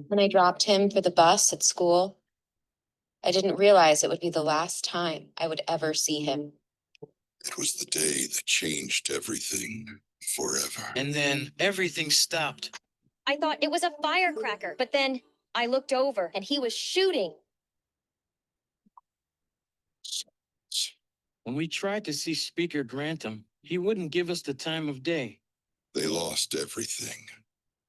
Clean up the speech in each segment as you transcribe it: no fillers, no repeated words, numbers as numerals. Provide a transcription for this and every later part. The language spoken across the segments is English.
When I dropped him for the bus at school, I didn't realize it would be the last time I would ever see him. It was the day that changed everything forever. And then everything stopped. I thought it was a firecracker, but then I looked over and he was shooting. When we tried to see Speaker Grantham, he wouldn't give us the time of day. They lost everything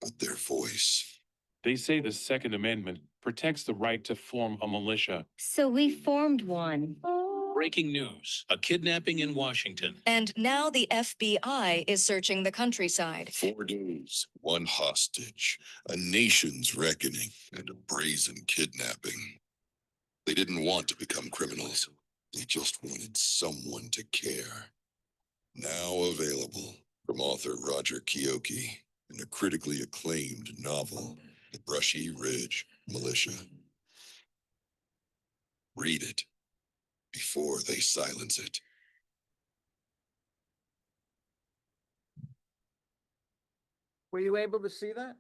but their voice. They say the Second Amendment protects the right to form a militia. So we formed one. Breaking news, a kidnapping in Washington. And now the FBI is searching the countryside. 4 days, 1 hostage, a nation's reckoning, and a brazen kidnapping. They didn't want to become criminals. They just wanted someone to care. Now available from author Roger Chiocchi in a critically acclaimed novel, The Brushy Ridge Militia. Read it before they silence it. Were you able to see that?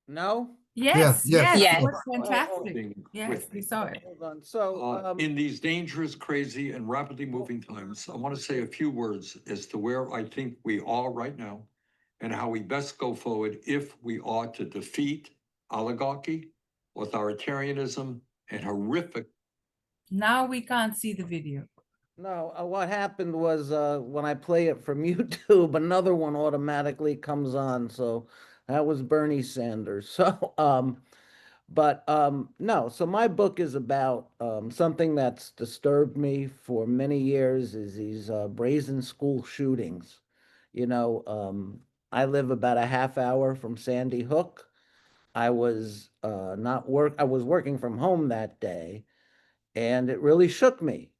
No? Yes, Yes, yes, yes. it was fantastic. Yes, we saw it. Hold on. So, In these dangerous, crazy, and rapidly moving times, I want to say a few words as to where I think we are right now and how we best go forward if we are to defeat oligarchy, authoritarianism, and horrific. Now we can't see the video. no, what happened was when I play it from YouTube, another one automatically comes on. So that was Bernie Sanders. So, no, so my book is about something that's disturbed me for many years is these brazen school shootings. You know, I live about a half hour from Sandy Hook. I was I was working from home that day, and it really shook me.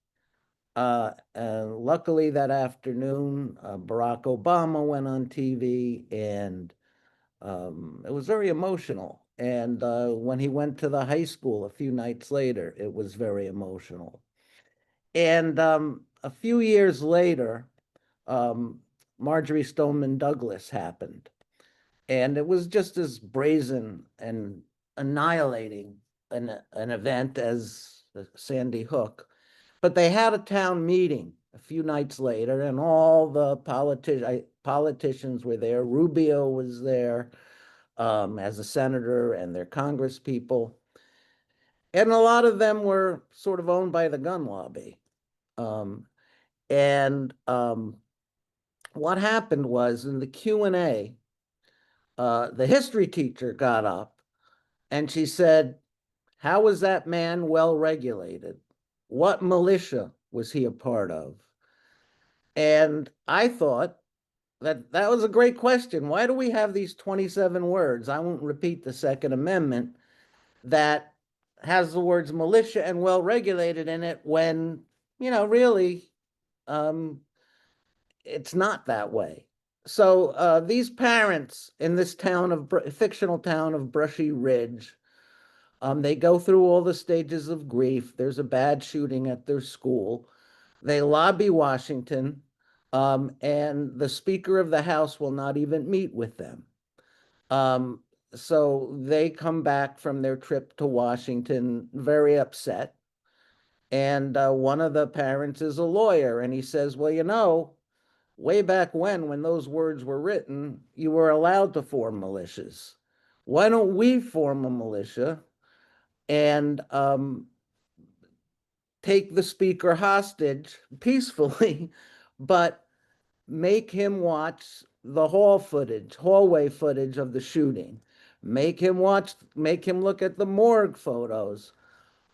Luckily that afternoon, Barack Obama went on TV, and it was very emotional. And when he went to the high school a few nights later, it was very emotional. And a few years later, Marjorie Stoneman Douglas happened. And it was just as brazen and annihilating an event as Sandy Hook. But they had a town meeting a few nights later, and all the politicians were there. Rubio was there as a senator, and their Congress people. And a lot of them were sort of owned by the gun lobby. What happened was in the Q&A, the history teacher got up and she said, "How was that man well regulated? What militia was he a part of?" And I thought that was a great question. Why do we have these 27 words? I won't repeat the Second Amendment that has the words militia and well regulated in it when, you know, really, it's not that way. So these parents in this fictional town of Brushy Ridge, they go through all the stages of grief. There's a bad shooting at their school. They lobby Washington, and the Speaker of the House will not even meet with them. So they come back from their trip to Washington very upset. And one of the parents is a lawyer, and he says, "Well, you know, way back when those words were written, you were allowed to form militias. Why don't we form a militia and take the speaker hostage peacefully, but make him watch the hallway footage of the shooting. Make him look at the morgue photos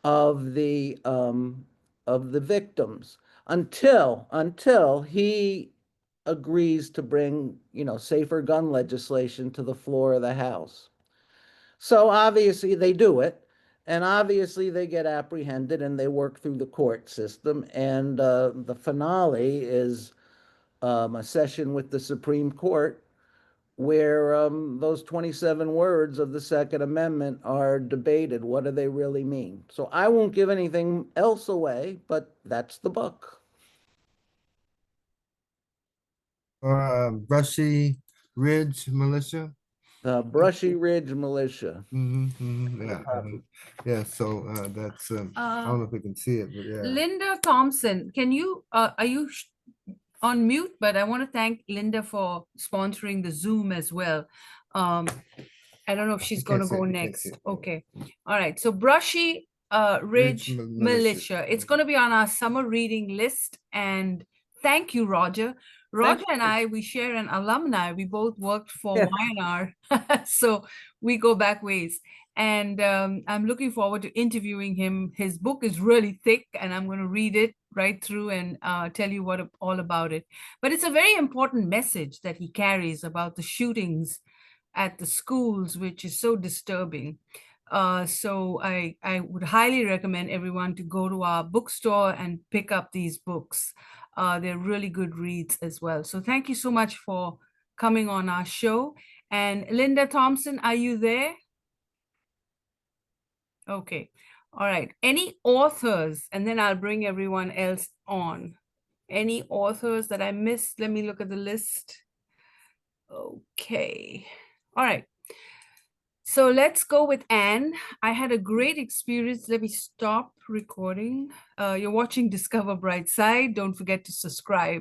of the victims until he agrees to bring, you know, safer gun legislation to the floor of the House." So obviously they do it, and obviously they get apprehended and they work through the court system. And the finale is a session with the Supreme Court where those 27 words of the Second Amendment are debated. What do they really mean? So I won't give anything else away, but that's the book. Brushy Ridge Militia. Brushy Ridge Militia. Yeah, yeah. So that's I don't know if we can see it, but yeah. Linda Thompson, can you, are you on mute? But I want to thank Linda for sponsoring the Zoom as well. I don't know if she's going to go next. Okay. All right. So Brushy Ridge Militia. It's going to be on our summer reading list. And thank you, Roger. Roger and I, we share an alumni. We both worked for YNR. So we go back ways. And I'm looking forward to interviewing him. His book is really thick, and I'm going to read it right through and tell you all about it. But it's a very important message that he carries about the shootings at the schools, which is so disturbing. So I would highly recommend everyone to go to our bookstore and pick up these books. They're really good reads as well. So thank you so much for coming on our show. And Linda Thompson, are you there? Okay. All right. Any authors? And then I'll bring everyone else on. Any authors that I missed? Let me look at the list. Okay. All right. So let's go with Anne. I had a great experience. Let me stop recording. You're watching Discover Brightside. Don't forget to subscribe.